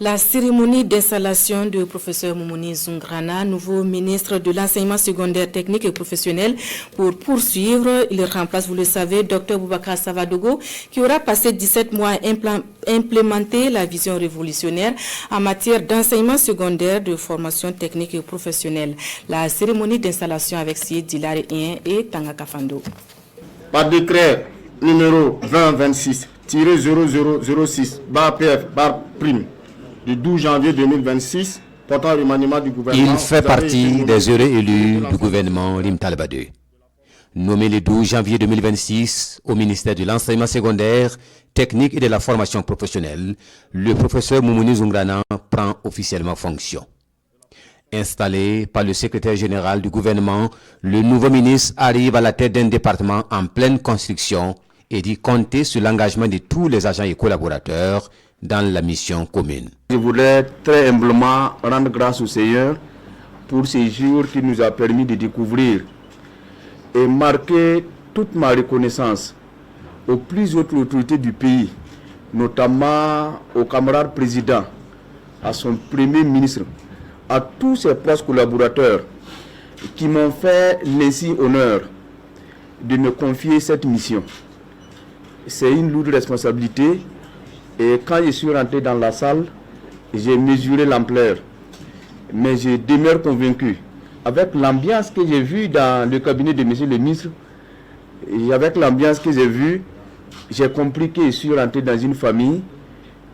La cérémonie d'installation du professeur Moumouni Zoungrana, nouveau ministre de l'enseignement secondaire technique et professionnel, pour poursuivre. Il remplace, vous le savez, Dr Boubacar Savadogo, qui aura passé 17 mois à implémenter la vision révolutionnaire en matière d'enseignement secondaire, de formation technique et professionnelle. La cérémonie d'installation avec Sié Dilare et Tanga Kafando. Par décret numéro 2026-0006-PF du 12 janvier 2026 portant remaniement du gouvernement. Il fait partie des heureux élus du gouvernement Rim Talba II. Nommé le 12 janvier 2026 au ministère de l'enseignement secondaire, technique et de la formation professionnelle, le professeur Moumouni Zoungrana prend officiellement fonction. Installé par le secrétaire général du gouvernement, le nouveau ministre arrive à la tête d'un département en pleine construction et dit compter sur l'engagement de tous les agents et collaborateurs dans la mission commune. Je voudrais très humblement rendre grâce au Seigneur pour ces jours qui nous a permis de découvrir et marquer toute ma reconnaissance aux plus hautes autorités du pays, notamment au camarade président, à son premier ministre, à tous ses proches collaborateurs qui m'ont fait l'insigne honneur de me confier cette mission. C'est une lourde responsabilité. Et quand je suis rentré dans la salle, j'ai mesuré l'ampleur. Mais je demeure convaincu, avec l'ambiance que j'ai vue dans le cabinet de M. le ministre, et avec l'ambiance que j'ai vue, j'ai compris que je suis rentré dans une famille.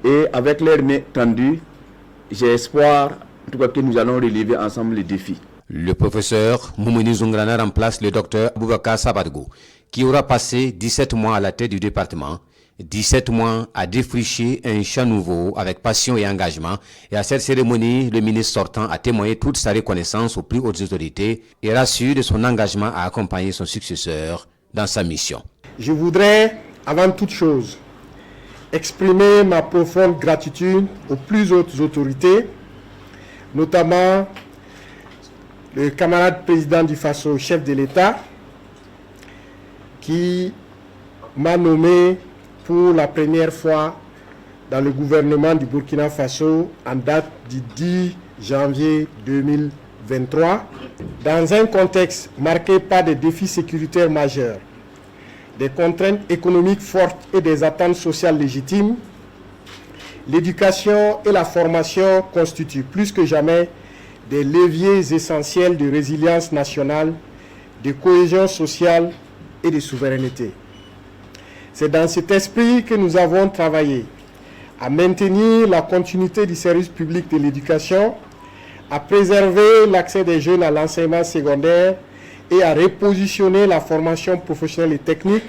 Et avec l'air tendu, j'ai espoir, en tout cas, que nous allons relever ensemble les défis. Le professeur Moumouni Zoungrana remplace le docteur Boubacar Savadogo, qui aura passé 17 mois à la tête du département. 17 mois à défricher un champ nouveau avec passion et engagement. Et à cette cérémonie, le ministre sortant a témoigné toute sa reconnaissance aux plus hautes autorités et rassure de son engagement à accompagner son successeur dans sa mission. Je voudrais, avant toute chose, exprimer ma profonde gratitude aux plus hautes autorités, notamment le camarade président du Faso, chef de l'État, qui m'a nommé pour la première fois dans le gouvernement du Burkina Faso en date du 10 janvier 2023, dans un contexte marqué par des défis sécuritaires majeurs, des contraintes économiques fortes et des attentes sociales légitimes. L'éducation et la formation constituent plus que jamais des leviers essentiels de résilience nationale, de cohésion sociale et de souveraineté. C'est dans cet esprit que nous avons travaillé à maintenir la continuité du service public de l'éducation, à préserver l'accès des jeunes à l'enseignement secondaire et à repositionner la formation professionnelle et technique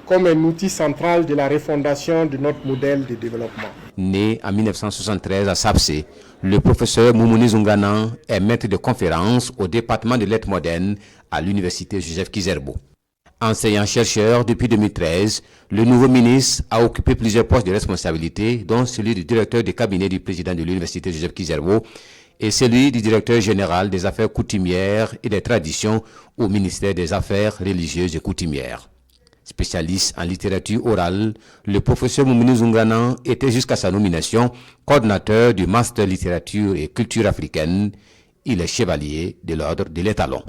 comme un outil central de la refondation de notre modèle de développement. Né en 1973 à Sapsé, le professeur Moumouni Zoungrana est maître de conférences au département de lettres modernes à l'université Joseph Kizerbo. Enseignant-chercheur depuis 2013, le nouveau ministre a occupé plusieurs postes de responsabilité, dont celui du directeur de cabinet du président de l'université Joseph Kizerbo et celui du directeur général des affaires coutumières et des traditions au ministère des Affaires religieuses et coutumières. Spécialiste en littérature orale, le professeur Moumouni Zoungrana était jusqu'à sa nomination coordinateur du master littérature et culture africaine. Il est chevalier de l'ordre de l'Étalon.